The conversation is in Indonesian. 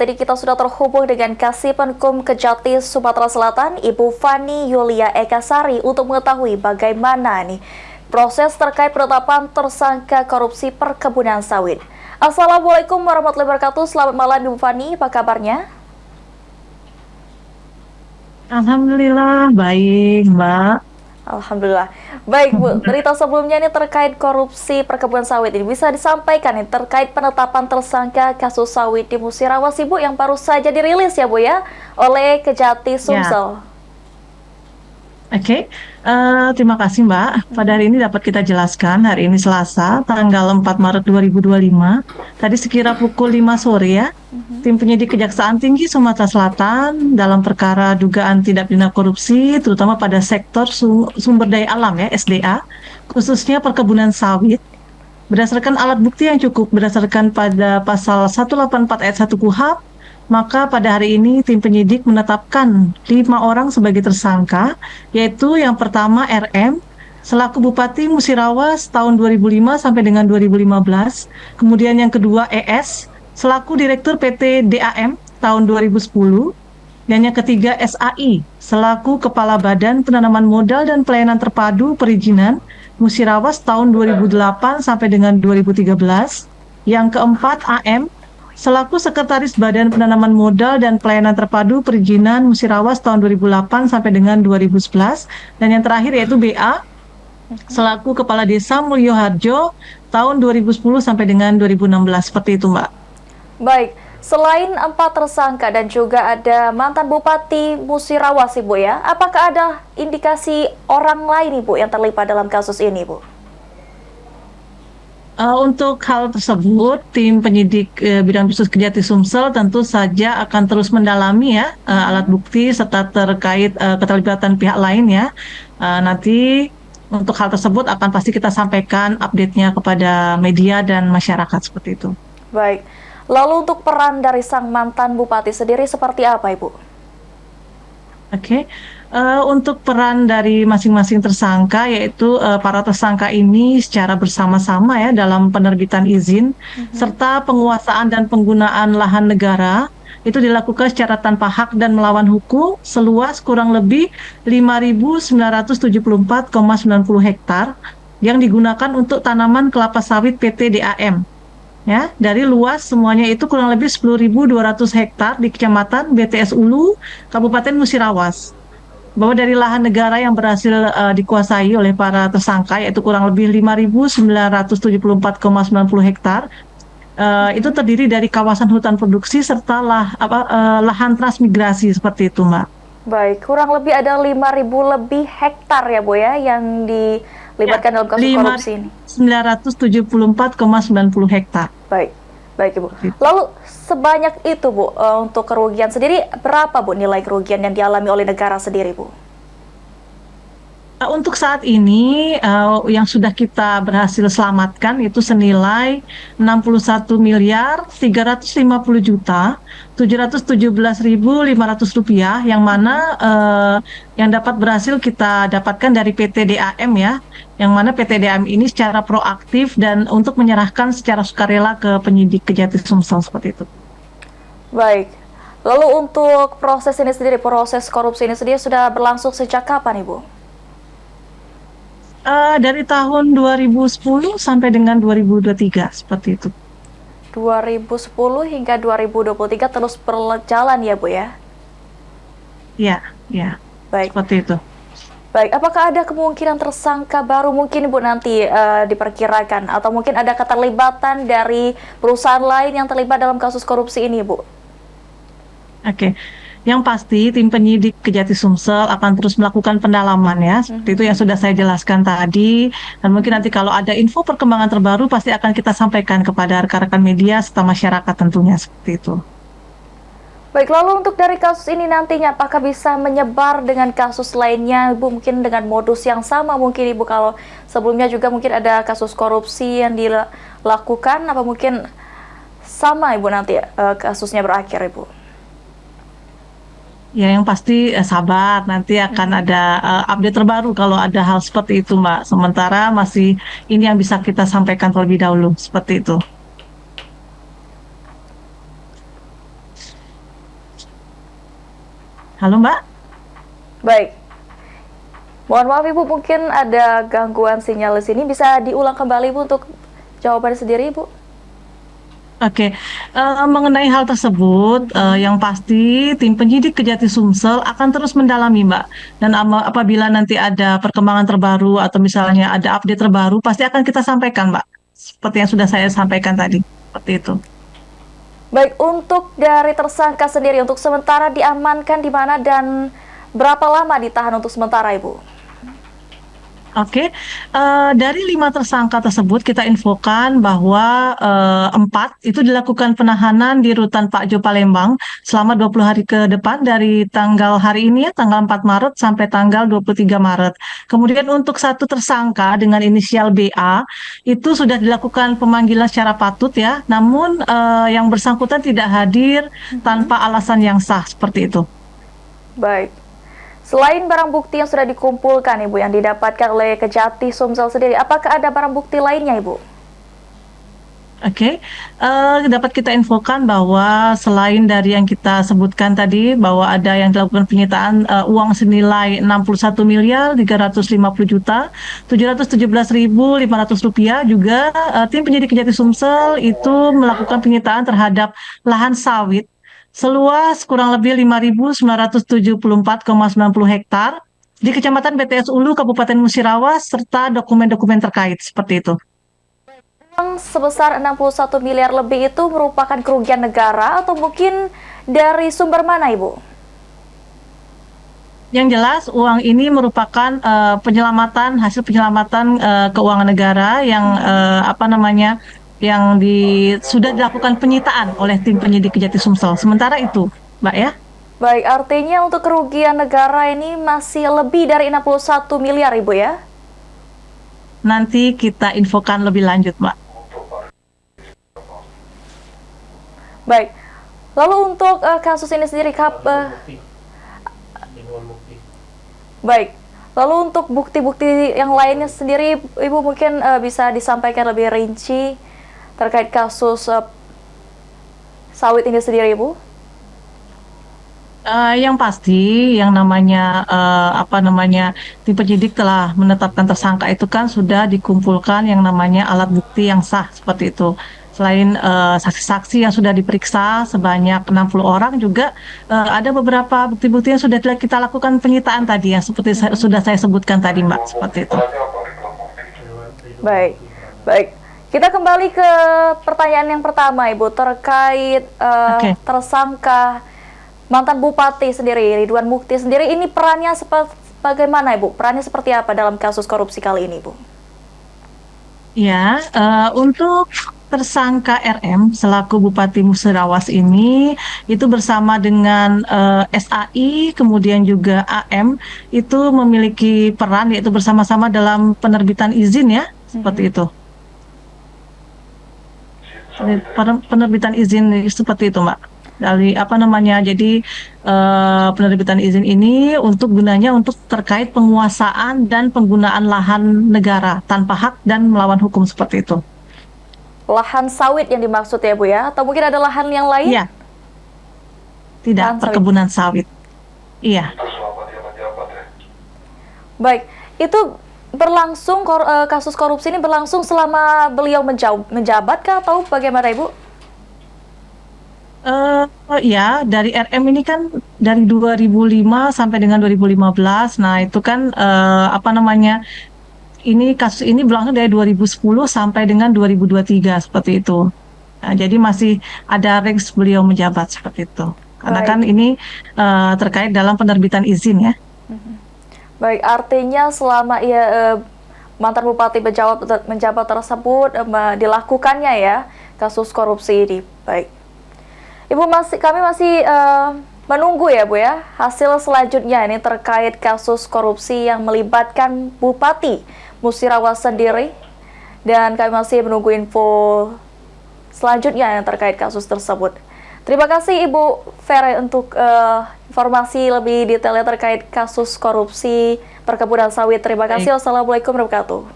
ini kita sudah terhubung dengan Kasih Penkum Kejati Sumatera Selatan, Ibu Fani Yulia Ekasari untuk mengetahui bagaimana nih proses terkait penetapan tersangka korupsi perkebunan sawit. Assalamualaikum warahmatullahi wabarakatuh. Selamat malam Ibu Fani, apa kabarnya? Alhamdulillah, baik, Mbak. Alhamdulillah. Baik Bu, berita sebelumnya ini terkait korupsi perkebunan sawit ini bisa disampaikan nih terkait penetapan tersangka kasus sawit di Musirawas Ibu yang baru saja dirilis ya Bu ya oleh Kejati Ya, Sumsel. oke. Terima kasih, Mbak. Pada hari ini dapat kita jelaskan, hari ini Selasa, tanggal 4 Maret 2025. Tadi sekira pukul 5 sore ya, tim penyidik Kejaksaan Tinggi Sumatera Selatan dalam perkara dugaan tindak pidana korupsi, terutama pada sektor sumber daya alam ya, SDA, khususnya perkebunan sawit, berdasarkan alat bukti yang cukup, berdasarkan pada pasal 184 ayat 1 KUHP, maka pada hari ini tim penyidik menetapkan 5 orang sebagai tersangka, yaitu yang pertama RM, selaku Bupati Musirawas tahun 2005 sampai dengan 2015, kemudian yang kedua ES, selaku Direktur PT DAM tahun 2010, dan yang ketiga SAI, selaku Kepala Badan Penanaman Modal dan Pelayanan Terpadu Perizinan Musirawas tahun 2008 sampai dengan 2013. Yang keempat AM, selaku Sekretaris Badan Penanaman Modal dan Pelayanan Terpadu Perizinan Musirawas tahun 2008 sampai dengan 2011. Dan yang terakhir yaitu BA, selaku Kepala Desa Mulyoharjo tahun 2010 sampai dengan 2016. Seperti itu, Mbak. Baik, selain 4 tersangka dan juga ada mantan Bupati Musirawas Ibu ya, apakah ada indikasi orang lain Ibu yang terlibat dalam kasus ini Bu? Untuk hal tersebut, tim penyidik bidang khusus Kejati Sumsel tentu saja akan terus mendalami ya alat bukti serta terkait keterlibatan pihak lain ya. Nanti untuk hal tersebut akan pasti kita sampaikan update-nya kepada media dan masyarakat seperti itu. Baik, lalu untuk peran dari sang mantan Bupati sendiri seperti apa Ibu? Oke, untuk peran dari masing-masing tersangka, yaitu para tersangka ini secara bersama-sama ya dalam penerbitan izin, serta penguasaan dan penggunaan lahan negara, itu dilakukan secara tanpa hak dan melawan hukum seluas kurang lebih 5.974,90 hektar yang digunakan untuk tanaman kelapa sawit PT DAM. Ya, dari luas semuanya itu kurang lebih 10.200 hektar di Kecamatan BTS Ulu, Kabupaten Musirawas. Bahwa dari lahan negara yang berhasil dikuasai oleh para tersangka, yaitu kurang lebih 5.974,90 hektar, itu terdiri dari kawasan hutan produksi serta lahan transmigrasi seperti itu, Mbak. Baik, kurang lebih ada 5.000 lebih hektar ya Bu ya yang Ya, dilibatkan dalam kasus korupsi ini. 5.974,90 hektar. Baik, baik Ibu. Lalu sebanyak itu Bu, untuk kerugian sendiri berapa Bu nilai kerugian yang dialami oleh negara sendiri Bu? Untuk saat ini yang sudah kita berhasil selamatkan itu senilai 61 miliar 350 juta 717.500 rupiah, yang mana yang dapat berhasil kita dapatkan dari PT DAM ya, yang mana PT DAM ini secara proaktif dan untuk menyerahkan secara sukarela ke penyidik Kejati Sumsel seperti itu. Baik. Lalu untuk proses ini sendiri, proses korupsi ini sendiri sudah berlangsung sejak kapan Ibu? Dari tahun 2010 sampai dengan 2023 seperti itu. 2010 hingga 2023 terus berjalan ya Bu ya? Ya, ya, Baik. seperti itu. Baik, apakah ada kemungkinan tersangka baru mungkin Bu nanti diperkirakan atau mungkin ada keterlibatan dari perusahaan lain yang terlibat dalam kasus korupsi ini Bu? Oke, yang pasti tim penyidik Kejati Sumsel akan terus melakukan pendalaman ya, seperti itu yang sudah saya jelaskan tadi. Dan mungkin nanti kalau ada info perkembangan terbaru pasti akan kita sampaikan kepada rekan-rekan media serta masyarakat tentunya seperti itu. Baik, lalu untuk dari kasus ini nantinya apakah bisa menyebar dengan kasus lainnya Ibu, mungkin dengan modus yang sama mungkin Ibu, kalau sebelumnya juga mungkin ada kasus korupsi yang dilakukan, apa mungkin sama Ibu nanti kasusnya berakhir Ibu? Ya, yang pasti sabar, nanti akan ada update terbaru kalau ada hal seperti itu, Mbak. Sementara masih ini yang bisa kita sampaikan terlebih dahulu, seperti itu. Halo Mbak. Baik. Mohon maaf Ibu, mungkin ada gangguan sinyal di sini. Bisa diulang kembali Ibu untuk jawaban sendiri Ibu? Oke, mengenai hal tersebut, yang pasti tim penyidik Kejati Sumsel akan terus mendalami, Mbak. Dan apabila nanti ada perkembangan terbaru atau misalnya ada update terbaru, pasti akan kita sampaikan, Mbak. Seperti yang sudah saya sampaikan tadi, seperti itu. Baik, untuk dari tersangka sendiri, untuk sementara diamankan di mana dan berapa lama ditahan untuk sementara Ibu? Oke, dari 5 tersangka tersebut kita infokan bahwa 4 itu dilakukan penahanan di Rutan Pak Jo Palembang selama 20 hari ke depan dari tanggal hari ini ya, tanggal 4 Maret sampai tanggal 23 Maret. Kemudian untuk satu tersangka dengan inisial BA itu sudah dilakukan pemanggilan secara patut ya, namun yang bersangkutan tidak hadir tanpa alasan yang sah seperti itu. Baik. Selain barang bukti yang sudah dikumpulkan Ibu yang didapatkan oleh Kejati Sumsel sendiri, apakah ada barang bukti lainnya Ibu? Oke, dapat kita infokan bahwa selain dari yang kita sebutkan tadi bahwa ada yang dilakukan penyitaan uang senilai Rp61.350.717.500 juga tim penyidik Kejati Sumsel itu melakukan penyitaan terhadap lahan sawit seluas kurang lebih 5.974,90 hektar di Kecamatan BTS Ulu, Kabupaten Musirawas serta dokumen-dokumen terkait seperti itu. Uang sebesar 61 miliar lebih itu merupakan kerugian negara atau mungkin dari sumber mana Ibu? Yang jelas uang ini merupakan hasil penyelamatan keuangan negara yang sudah dilakukan penyitaan oleh tim penyidik Kejati Sumsel. Sementara itu, Mbak ya. Baik, artinya untuk kerugian negara ini masih lebih dari 61 miliar Ibu ya? Nanti kita infokan lebih lanjut, Mbak. Baik, lalu untuk kasus ini sendiri, baik, lalu untuk bukti-bukti yang lainnya sendiri, Ibu mungkin bisa disampaikan lebih rinci terkait kasus sawit ini sendiri, Ibu? Yang pasti, yang namanya tim penyidik telah menetapkan tersangka itu kan sudah dikumpulkan yang namanya alat bukti yang sah seperti itu. Selain saksi-saksi yang sudah diperiksa sebanyak 60 orang juga ada beberapa bukti-bukti yang sudah kita lakukan penyitaan tadi yang seperti sudah saya sebutkan tadi, Mbak, seperti itu. Baik, baik. Kita kembali ke pertanyaan yang pertama, Ibu, terkait tersangka mantan Bupati sendiri, Ridwan Mukti sendiri, ini perannya bagaimana, Ibu? Perannya seperti apa dalam kasus korupsi kali ini, Bu? Ya, untuk tersangka RM selaku Bupati Musirawas ini itu bersama dengan SAI kemudian juga AM itu memiliki peran yaitu bersama-sama dalam penerbitan izin ya, seperti itu. Penerbitan izin seperti itu, Mbak. Jadi penerbitan izin ini gunanya untuk terkait penguasaan dan penggunaan lahan negara tanpa hak dan melawan hukum seperti itu. Lahan sawit yang dimaksud ya, Bu ya? Atau mungkin ada lahan yang lain? Iya. Tidak, lahan perkebunan sawit. Iya. Baik, itu berlangsung kasus korupsi ini berlangsung selama beliau menjabat kah atau bagaimana, Ibu? Ya, dari RM ini kan dari 2005 sampai dengan 2015. Nah, itu kan kasus ini berlangsung dari 2010 sampai dengan 2023 seperti itu. Nah, jadi masih ada range beliau menjabat seperti itu. Karena kan ini terkait dalam penerbitan izin ya. Baik, artinya selama mantan Bupati menjabat tersebut dilakukannya ya kasus korupsi ini. Baik, Ibu kami masih menunggu ya, Bu ya, hasil selanjutnya ini terkait kasus korupsi yang melibatkan Bupati Musirawas sendiri, dan kami masih menunggu info selanjutnya yang terkait kasus tersebut. Terima kasih Ibu Vera untuk informasi lebih detailnya terkait kasus korupsi perkebunan sawit. Terima kasih. Wassalamualaikum warahmatullahi wabarakatuh.